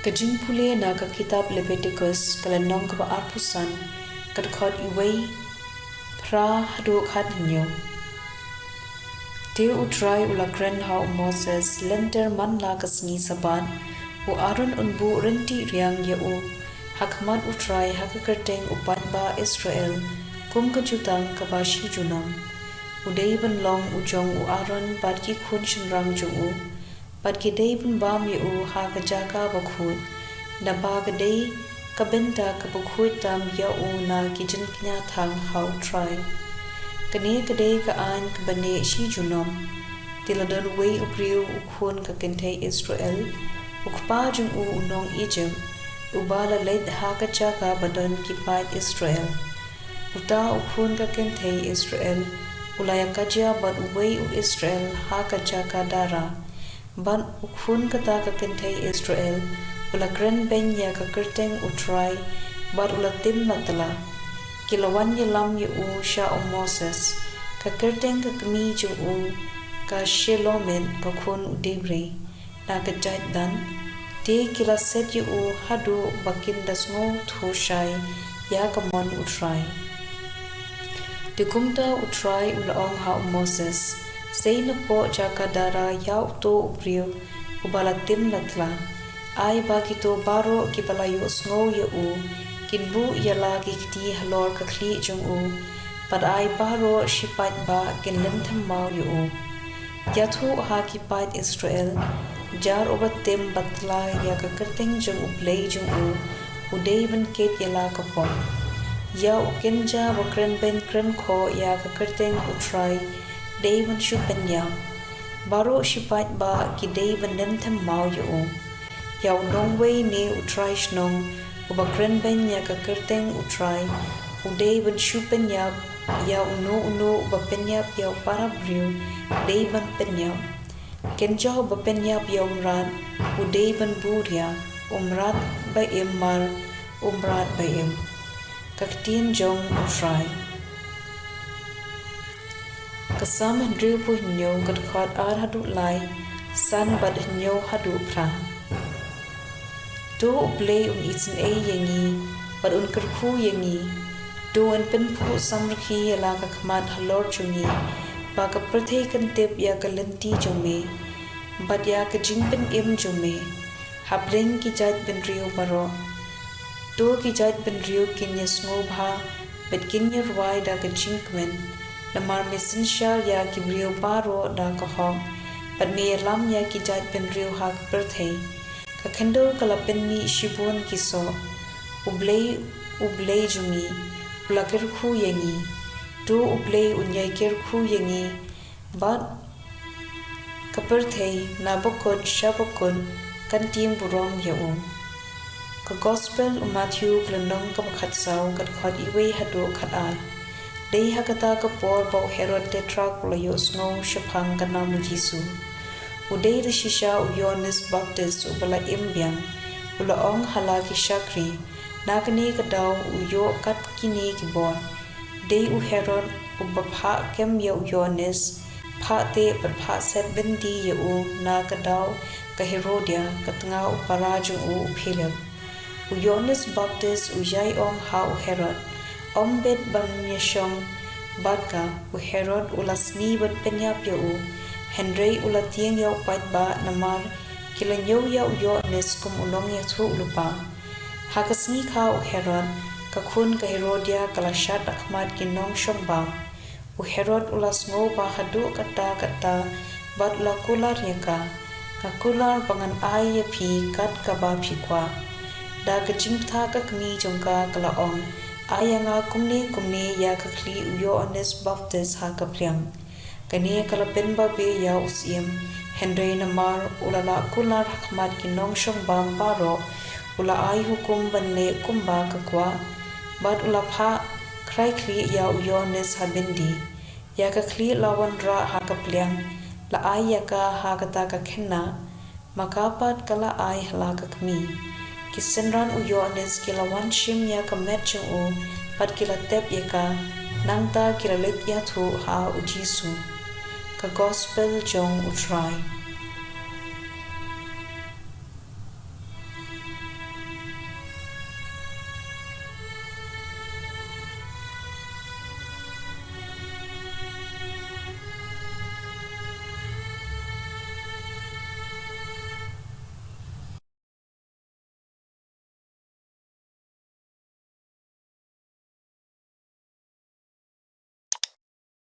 Ka jingpule na ka kitab Leviticus kalanong ka ba puson kadkot iway pra hadu khatinyo. U Trai ulagren ha Moses lenter manla ka sngi sabat u Aaron unbu renti riang u hakmat U Trai hakakerteng upat ba Israel kum ka jutang ka ba shi junam u deiban long u jong u Aaron bat ki khun shinrang jung u bat ki deiban ba mi u ha ka jaka ba khut na ba ka dei ka benta ka ba khut tam u na ki jin knya thang ha U Trai kane ka dei ka an ka bane shi junam tiladar wei u priu u khun ka kentei Israel u kpa jung u nong Egypt u bala leit ha ka jaka badon ki pat Israel uta u khun ka kentei Israel ulaya kajia bat wei u Israel ha ka jaka dara ban u khun ka ta ka kentei Israel ula kren ben ya ka kerteng U Trai bat ula tim matala kilawan ye lam ye u shah o Moses ka kerteng ka kmi jung u ka shelomen ka khun u debre na ka jait dan te kila set ye u hadu bakin dasngo thu shai ya ka mon U Trai de kumta U Trai ula ong ha o Moses sei na po jaka dara ya u to u priu u balatim latla ai ba ki to baro ki palayo sngo ye u kinbu yala ki kti halor ka khli jung u pad ai baro shipat ba kin lentham mau yu u yathu ha ki pat Israel jar obatem batla ya ka kerteng jung U Blei jung u dei ban ket yala ka pom ya u kenja ba kren ben kren kho ya ka kerteng U Trai dei ban shu ben ya baro shipat ba ki dei ban lentham mau yu u ya u nong wei ne U Trai shnong uba kren ben ya ka kerteng U Trai u dei ban shu ben ya uno uba ben ya para briu dei ban ben ya kenja uba ben ya umrat u dei ban buria umrat ba mar umrat ba ka ktien jong U Trai kasam handriu pu nyo kat khat ar hadu lai san bad nyo hadu pra U Blei sngi yengi but kerkhu yengi un pen phu samrkhi yala ka khmat halor chungi ba ka prathe kan tep ya ka lenti jume bat ya ka jingpen jume hableng ki jat ben riu baro ki jat ben riu kin yesngo bha bet kin yer wai da ka jingkyrmen namar mesin shah ya ki riu baro da ka hong bat me lam ya ki jat ben riu ha ka prathe ka khendo kala penni shibon kiso U Blei jungi ulakir khu yengi U Blei unyai kir khu yengi bat kapar thei na bokon shabokon kan diengphana ya ka gospel Matthew klandong ka khat saw kat khat iwei hadu khat al dei hakata ka por bo Herod tetrarch layo sngo shaphang ka nam Jisu udei de shisha u Yohanes Baptist u bala imbyang ula ong halaki shakri nakani ka daw u yo kat kini ki bon dei u Herod u bapha kem ya u Yohanes pha te par pha set bendi ya u na ka daw ka Herodia ka tnga u paraju u Philip u Yohanes Baptist u yai ong ha u Herod ombet ban nyeshong batka u Herod ulasni bat penyap ya u Henry ula tieng yau pat ba namar kilan yau Yohanes kum unong ya thu lupa hakasni kha u Herod ka khun ka Herodia kala shat akhmat ki nong shomba u Herod ula sngo ba hadu kata bat la kular yaka ka kular bangan ai ya phi kat ka ba phi kwa da ka jingtha ka kmi jongka kala ong ayanga kumne ya ka khli u Yohanes Baptist ha ka plyang kane kala pen ba be ya usiem Henry namar ulala kular hakmat ki nong shong bam baro ula ai hukum banle kumba ka kwa bat ula pha krai khli ya u Yohanes habindi ya ka khli lawan ra ha ka plyang la ai ya ka ha ka ta ka khenna makapat kala ai hala ka kmi kisenran u Yohanes kilawan shim ya ka metchung u pat kila tep ya ka nangta kila let ya thu ha u Jisu ka gospel jong U Trai